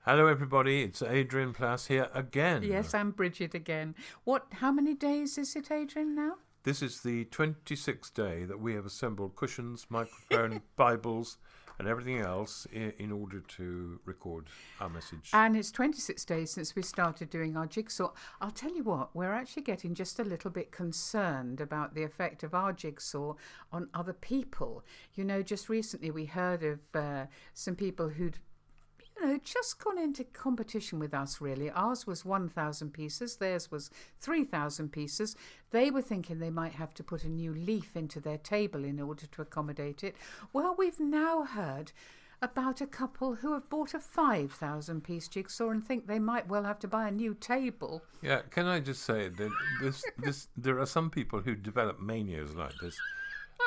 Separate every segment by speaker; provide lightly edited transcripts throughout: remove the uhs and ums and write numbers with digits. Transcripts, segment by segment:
Speaker 1: Hello, everybody. It's Adrian Plass here again.
Speaker 2: Yes, I'm Bridget again. How many days is it, Adrian, now?
Speaker 1: This is the 26th day that we have assembled cushions, microphone, Bibles, and everything else in order to record our message.
Speaker 2: And it's 26 days since we started doing our jigsaw. I'll tell you what, we're actually getting just a little bit concerned about the effect of our jigsaw on other people. You know, just recently we heard of some people who'd just gone into competition with us, really. Ours was 1,000 pieces, theirs was 3,000 pieces. They were thinking they might have to put a new leaf into their table in order to accommodate it. Well, we've now heard about a couple who have bought a 5,000 piece jigsaw and think they might well have to buy a new table.
Speaker 1: Yeah, can I just say that there are some people who develop manias like this.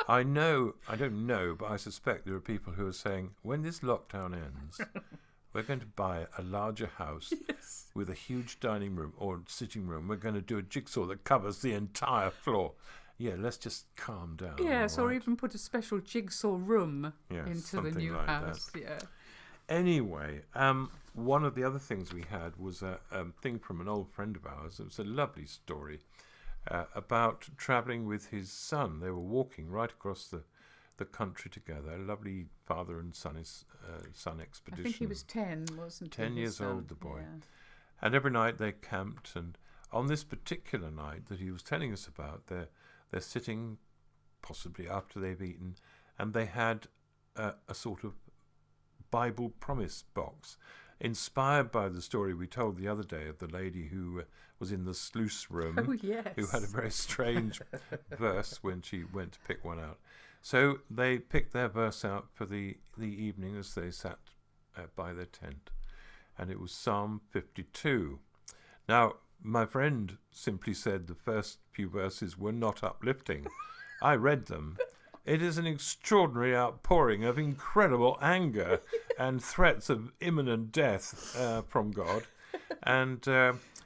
Speaker 1: I don't know, but I suspect there are people who are saying, when this lockdown ends, we're going to buy a larger house with a huge dining room or sitting room. We're going to do a jigsaw that covers the entire floor. Yeah, let's just calm down.
Speaker 2: Yes,
Speaker 1: right?
Speaker 2: or even put a special jigsaw room into the new
Speaker 1: like
Speaker 2: house.
Speaker 1: That.
Speaker 2: Yeah.
Speaker 1: Anyway, one of the other things we had was a thing from an old friend of ours. It was a lovely story about travelling with his son. They were walking right across the country together. A lovely father and son expedition.
Speaker 2: I think he was 10, wasn't he?
Speaker 1: 10 years
Speaker 2: son?
Speaker 1: old, the boy.
Speaker 2: Yeah.
Speaker 1: And every night they camped, and on this particular night that he was telling us about, they're sitting, possibly after they've eaten, and they had a sort of Bible promise box, inspired by the story we told the other day of the lady who was in the sluice room,
Speaker 2: Oh, yes.
Speaker 1: who had a very strange verse when she went to pick one out. So they picked their verse out for the evening as they sat by their tent, and it was Psalm 52. Now, my friend simply said the first few verses were not uplifting. I read them. It is an extraordinary outpouring of incredible anger and threats of imminent death from God. And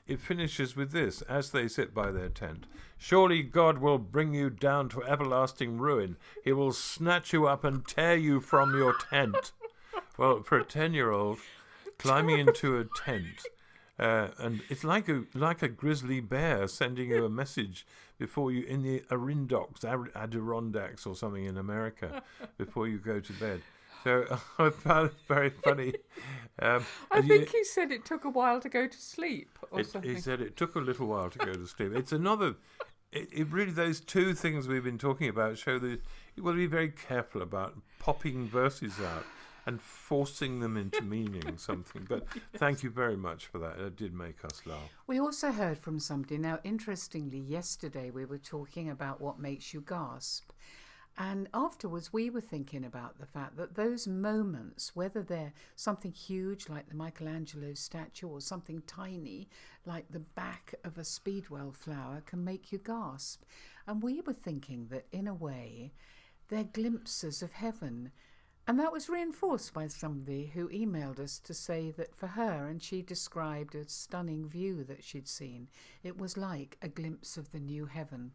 Speaker 1: it finishes with this: as they sit by their tent, surely God will bring you down to everlasting ruin. He will snatch you up and tear you from your tent. Well, for a 10-year-old, climbing into a tent, and it's like a grizzly bear sending you a message before you in the Adirondacks or something in America before you go to bed. So I found it very funny.
Speaker 2: I think he said it took a while to go to sleep or something.
Speaker 1: He said it took a little while to go to sleep. It's another... It really, those two things we've been talking about show that you will be very careful about popping verses out and forcing them into meaning something. But thank you very much for that. It did make us laugh.
Speaker 2: We also heard from somebody. Now, interestingly, yesterday we were talking about what makes you gasp. And afterwards, we were thinking about the fact that those moments, whether they're something huge like the Michelangelo statue or something tiny like the back of a speedwell flower, can make you gasp. And we were thinking that, in a way, they're glimpses of heaven. And that was reinforced by somebody who emailed us to say that for her, and she described a stunning view that she'd seen, it was like a glimpse of the new heaven.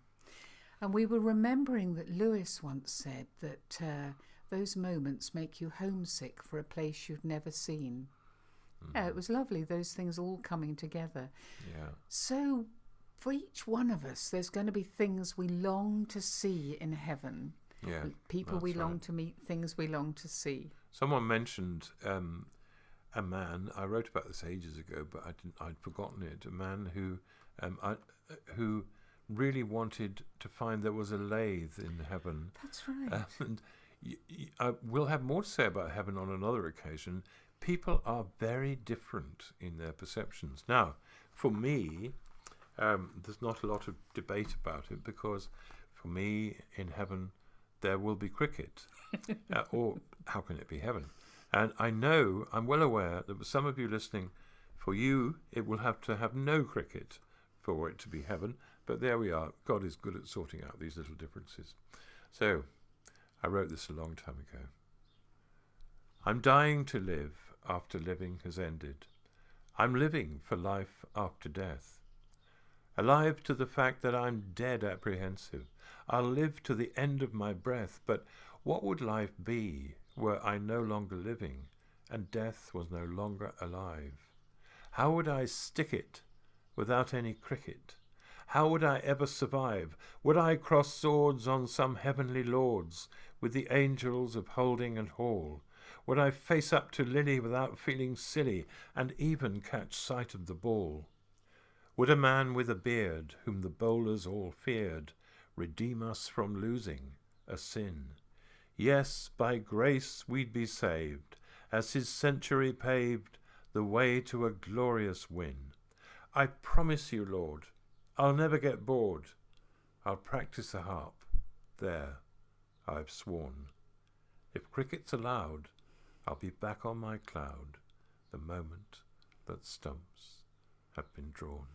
Speaker 2: And we were remembering that Lewis once said that those moments make you homesick for a place you've never seen. Yeah, it was lovely, those things all coming together.
Speaker 1: Yeah.
Speaker 2: So for each one of us, there's going to be things we long to see in heaven.
Speaker 1: Yeah,
Speaker 2: people we long
Speaker 1: right.
Speaker 2: to meet, things we long to see.
Speaker 1: Someone mentioned a man. I wrote about this ages ago, but I'd forgotten it. A man who really wanted to find there was a lathe in heaven.
Speaker 2: That's right.
Speaker 1: And we'll have more to say about heaven on another occasion. People are very different in their perceptions. Now, for me, there's not a lot of debate about it, because for me, in heaven, there will be cricket. Or how can it be heaven? And I'm well aware that for some of you listening, for you, it will have to have no cricket for it to be heaven. But there we are. God is good at sorting out these little differences. So, I wrote this a long time ago. I'm dying to live after living has ended. I'm living for life after death. Alive to the fact that I'm dead apprehensive. I'll live to the end of my breath, but what would life be were I no longer living and death was no longer alive. How would I stick it without any cricket? How would I ever survive? Would I cross swords on some heavenly lords, with the angels of Holding and Hall? Would I face up to Lily without feeling silly, and even catch sight of the ball? Would a man with a beard, whom the bowlers all feared, redeem us from losing a sin? Yes, by grace we'd be saved, as his century paved the way to a glorious win. I promise you, Lord, I'll never get bored. I'll practice the harp. There, I've sworn. If cricket's allowed, I'll be back on my cloud the moment that stumps have been drawn.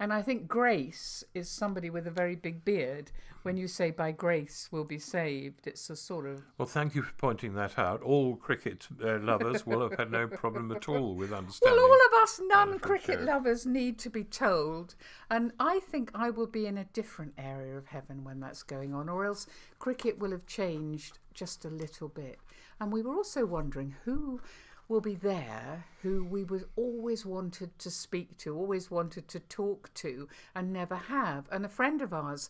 Speaker 2: And I think grace is somebody with a very big beard. When you say by grace we'll be saved, it's a sort of...
Speaker 1: Well, thank you for pointing that out. All cricket lovers will have had no problem at all with understanding.
Speaker 2: Well, all of us non-cricket lovers need to be told. And I think I will be in a different area of heaven when that's going on, or else cricket will have changed just a little bit. And we were also wondering who will be there who we was always wanted to speak to, always wanted to talk to, and never have. And a friend of ours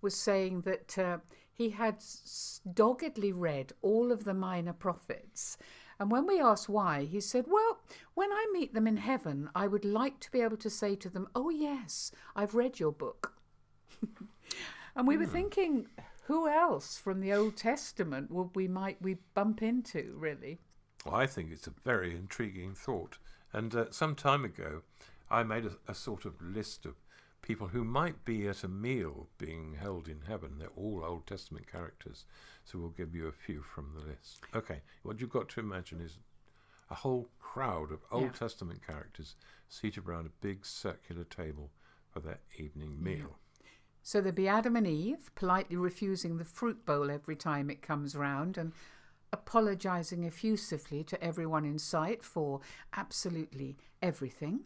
Speaker 2: was saying that he had doggedly read all of the minor prophets. And when we asked why, he said, well, when I meet them in heaven, I would like to be able to say to them, oh yes, I've read your book. And we were thinking, who else from the Old Testament might we bump into, really?
Speaker 1: Well, I think it's a very intriguing thought. And some time ago, I made a sort of list of people who might be at a meal being held in heaven. They're all Old Testament characters. So we'll give you a few from the list. Okay, what you've got to imagine is a whole crowd of Old Testament characters seated around a big circular table for their evening meal.
Speaker 2: So there'd be Adam and Eve politely refusing the fruit bowl every time it comes round, and apologising effusively to everyone in sight for absolutely everything.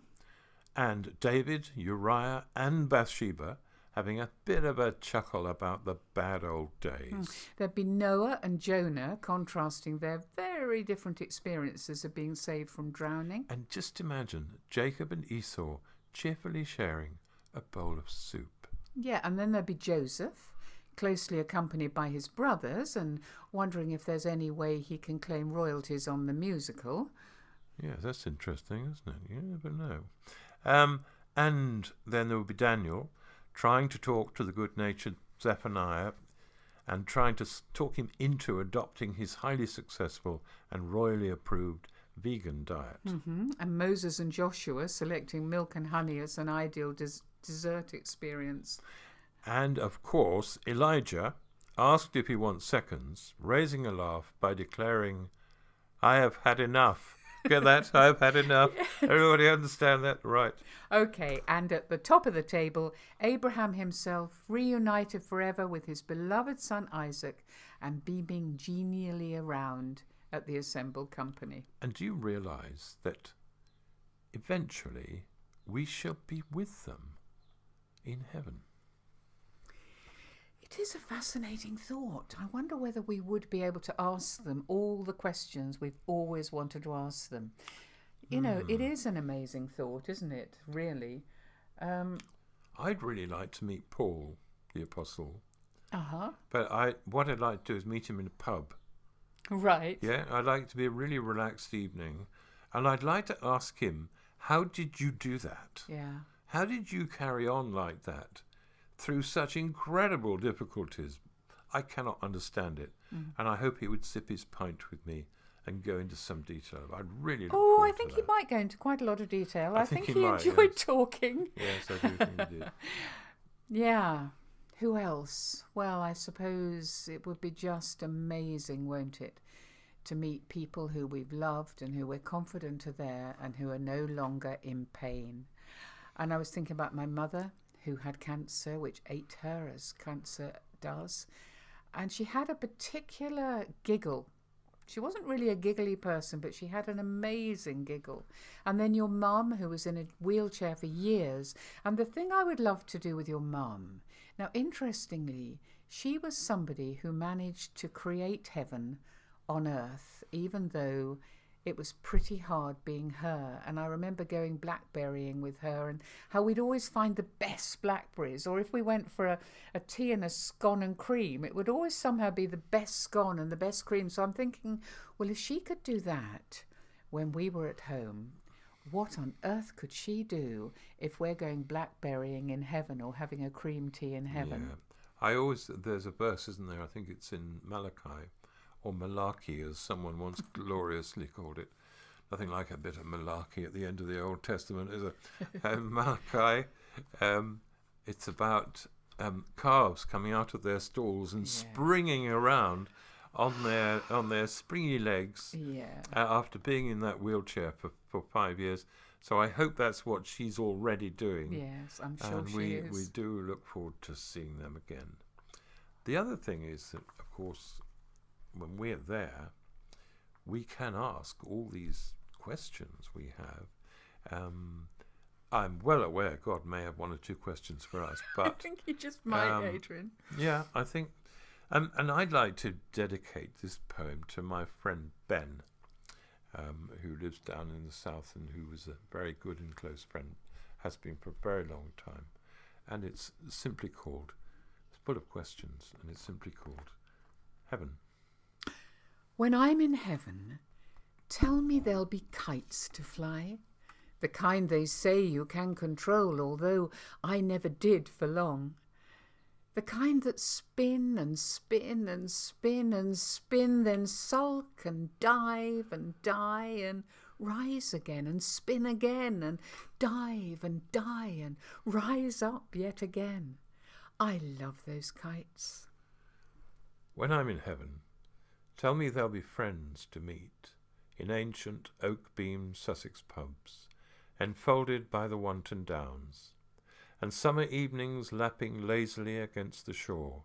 Speaker 1: And David, Uriah and Bathsheba having a bit of a chuckle about the bad old days.
Speaker 2: There'd be Noah and Jonah contrasting their very different experiences of being saved from drowning.
Speaker 1: And just imagine Jacob and Esau cheerfully sharing a bowl of soup.
Speaker 2: Yeah, and then there'd be Joseph, closely accompanied by his brothers, and wondering if there's any way he can claim royalties on the musical.
Speaker 1: Yeah, that's interesting, isn't it? You never know. And then there would be Daniel trying to talk to the good-natured Zephaniah and trying to talk him into adopting his highly successful and royally approved vegan diet.
Speaker 2: And Moses and Joshua selecting milk and honey as an ideal dessert experience.
Speaker 1: And, of course, Elijah, asked if he wants seconds, raising a laugh by declaring, I have had enough. Get that? I have had enough. Everybody understand that? Right.
Speaker 2: Okay, and at the top of the table, Abraham himself, reunited forever with his beloved son Isaac, and beaming genially around at the assembled company.
Speaker 1: And do you realise that eventually we shall be with them in heaven?
Speaker 2: It is a fascinating thought. I wonder whether we would be able to ask them all the questions we've always wanted to ask them. You know, it is an amazing thought, isn't it? Really.
Speaker 1: I'd really like to meet Paul, the apostle.
Speaker 2: Uh-huh.
Speaker 1: But what I'd like to do is meet him in a pub.
Speaker 2: Right.
Speaker 1: Yeah, I'd like it to be a really relaxed evening. And I'd like to ask him, how did you do that?
Speaker 2: Yeah.
Speaker 1: How did you carry on like that through such incredible difficulties? I cannot understand it. And I hope he would sip his pint with me and go into some detail. I'd really look forward
Speaker 2: I think
Speaker 1: to
Speaker 2: he
Speaker 1: that.
Speaker 2: might go into quite a lot of detail. I think he
Speaker 1: might,
Speaker 2: enjoyed
Speaker 1: yes.
Speaker 2: talking.
Speaker 1: Yes, I do think he did.
Speaker 2: Yeah. Who else? Well, I suppose it would be just amazing, won't it, to meet people who we've loved and who we're confident are there and who are no longer in pain. And I was thinking about my mother, who had cancer, which ate her, as cancer does. And she had a particular giggle. She wasn't really a giggly person, but she had an amazing giggle. And then your mum, who was in a wheelchair for years. And the thing I would love to do with your mum, now interestingly, she was somebody who managed to create heaven on earth, even though it was pretty hard being her. And I remember going blackberrying with her and how we'd always find the best blackberries. Or if we went for a tea and a scone and cream, it would always somehow be the best scone and the best cream. So I'm thinking, well, if she could do that when we were at home, what on earth could she do if we're going blackberrying in heaven or having a cream tea in heaven?
Speaker 1: Yeah. There's a verse, isn't there? I think it's in Malachi, or Malachi, as someone once gloriously called it. Nothing like a bit of malarkey at the end of the Old Testament, is it? Malachi, it's about calves coming out of their stalls and springing around on their springy legs after being in that wheelchair for 5 years. So I hope that's what she's already doing.
Speaker 2: Yes, I'm sure
Speaker 1: and
Speaker 2: she is.
Speaker 1: we do look forward to seeing them again. The other thing is that, of course, when we're there, we can ask all these questions we have. I'm well aware God may have one or two questions for us, but
Speaker 2: I think he just might, Adrian.
Speaker 1: Yeah, I think, and I'd like to dedicate this poem to my friend Ben, who lives down in the south and who was a very good and close friend, has been for a very long time, and it's simply called, it's full of questions, and it's simply called Heaven.
Speaker 2: When I'm in heaven, tell me there'll be kites to fly, the kind they say you can control, although I never did for long. The kind that spin and spin and spin and spin, then sulk and dive and die and rise again and spin again and dive and die and rise up yet again. I love those kites.
Speaker 1: When I'm in heaven, tell me there'll be friends to meet in ancient oak-beamed Sussex pubs, enfolded by the Wanton Downs, and summer evenings lapping lazily against the shore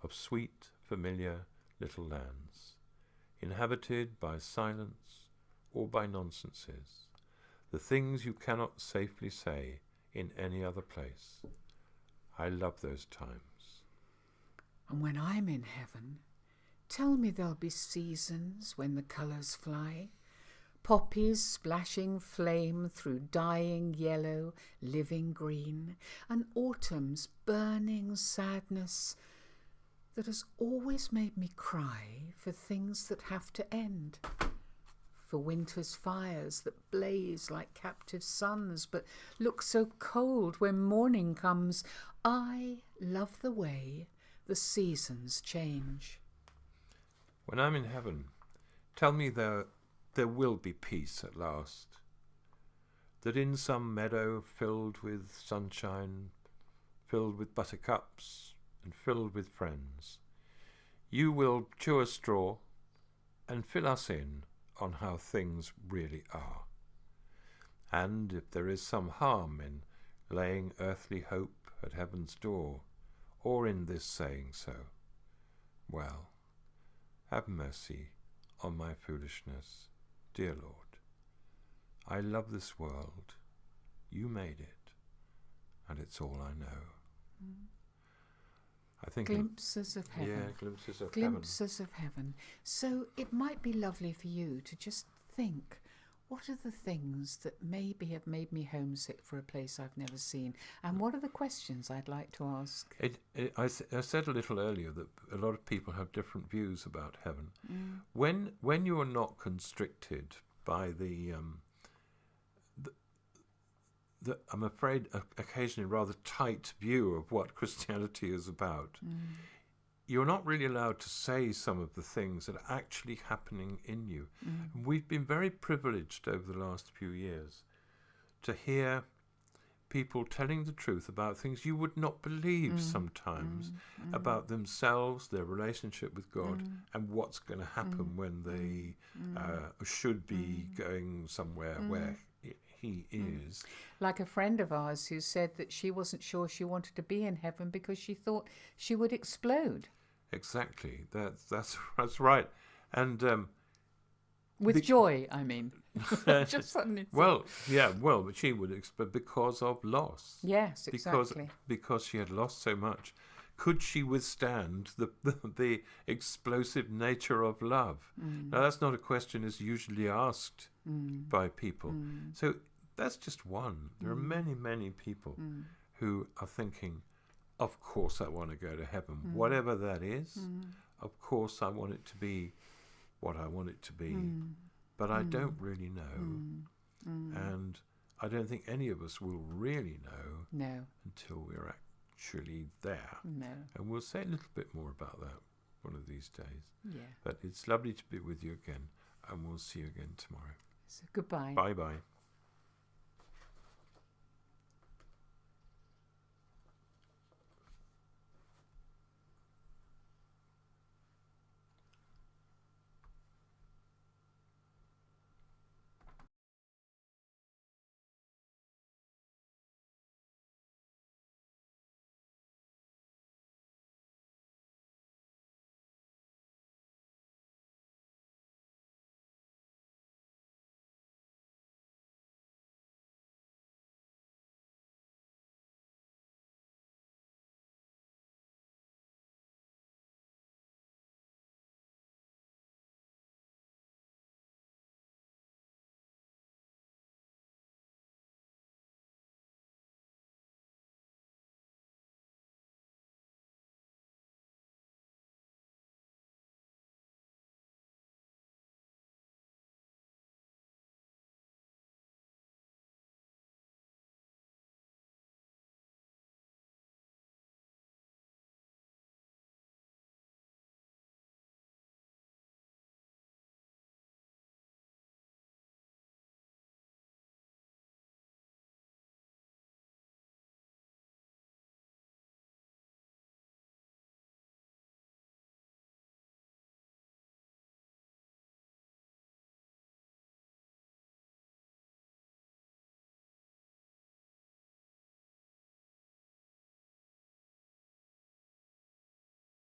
Speaker 1: of sweet, familiar little lands, inhabited by silence or by nonsenses, the things you cannot safely say in any other place. I love those times.
Speaker 2: And when I'm in heaven, tell me there'll be seasons when the colours fly, poppies splashing flame through dying yellow, living green, and autumn's burning sadness that has always made me cry for things that have to end, for winter's fires that blaze like captive suns but look so cold when morning comes. I love the way the seasons change.
Speaker 1: When I'm in heaven, tell me there will be peace at last, that in some meadow filled with sunshine, filled with buttercups, and filled with friends, you will chew a straw and fill us in on how things really are. And if there is some harm in laying earthly hope at heaven's door, or in this saying so, well, have mercy on my foolishness, dear Lord. I love this world. You made it, and it's all I know. I think
Speaker 2: Glimpses of heaven.
Speaker 1: Yeah, glimpses of
Speaker 2: Glimpses of heaven. So it might be lovely for you to just think, what are the things that maybe have made me homesick for a place I've never seen? And what are the questions I'd like to ask?
Speaker 1: I said a little earlier that a lot of people have different views about heaven. When you are not constricted by the I'm afraid occasionally rather tight view of what Christianity is about, you're not really allowed to say some of the things that are actually happening in you. We've been very privileged over the last few years to hear people telling the truth about things you would not believe sometimes, about themselves, their relationship with God, and what's going to happen when they should be going somewhere where he is.
Speaker 2: Like a friend of ours who said that she wasn't sure she wanted to be in heaven because she thought she would explode.
Speaker 1: Exactly. That's right. And
Speaker 2: with joy, I mean. Just suddenly.
Speaker 1: But she would explode because of loss.
Speaker 2: Yes, exactly.
Speaker 1: Because she had lost so much. could she withstand the explosive nature of love? Now, that's not a question that's usually asked by people. So that's just one. There are many, many people who are thinking, of course I want to go to heaven, whatever that is. Of course I want it to be what I want it to be, but I don't really know. And I don't think any of us will really know until we're actually there. And we'll say a little bit more about that one of these days. But it's lovely to be with you again, and we'll see you again tomorrow.
Speaker 2: So goodbye.
Speaker 1: Bye-bye.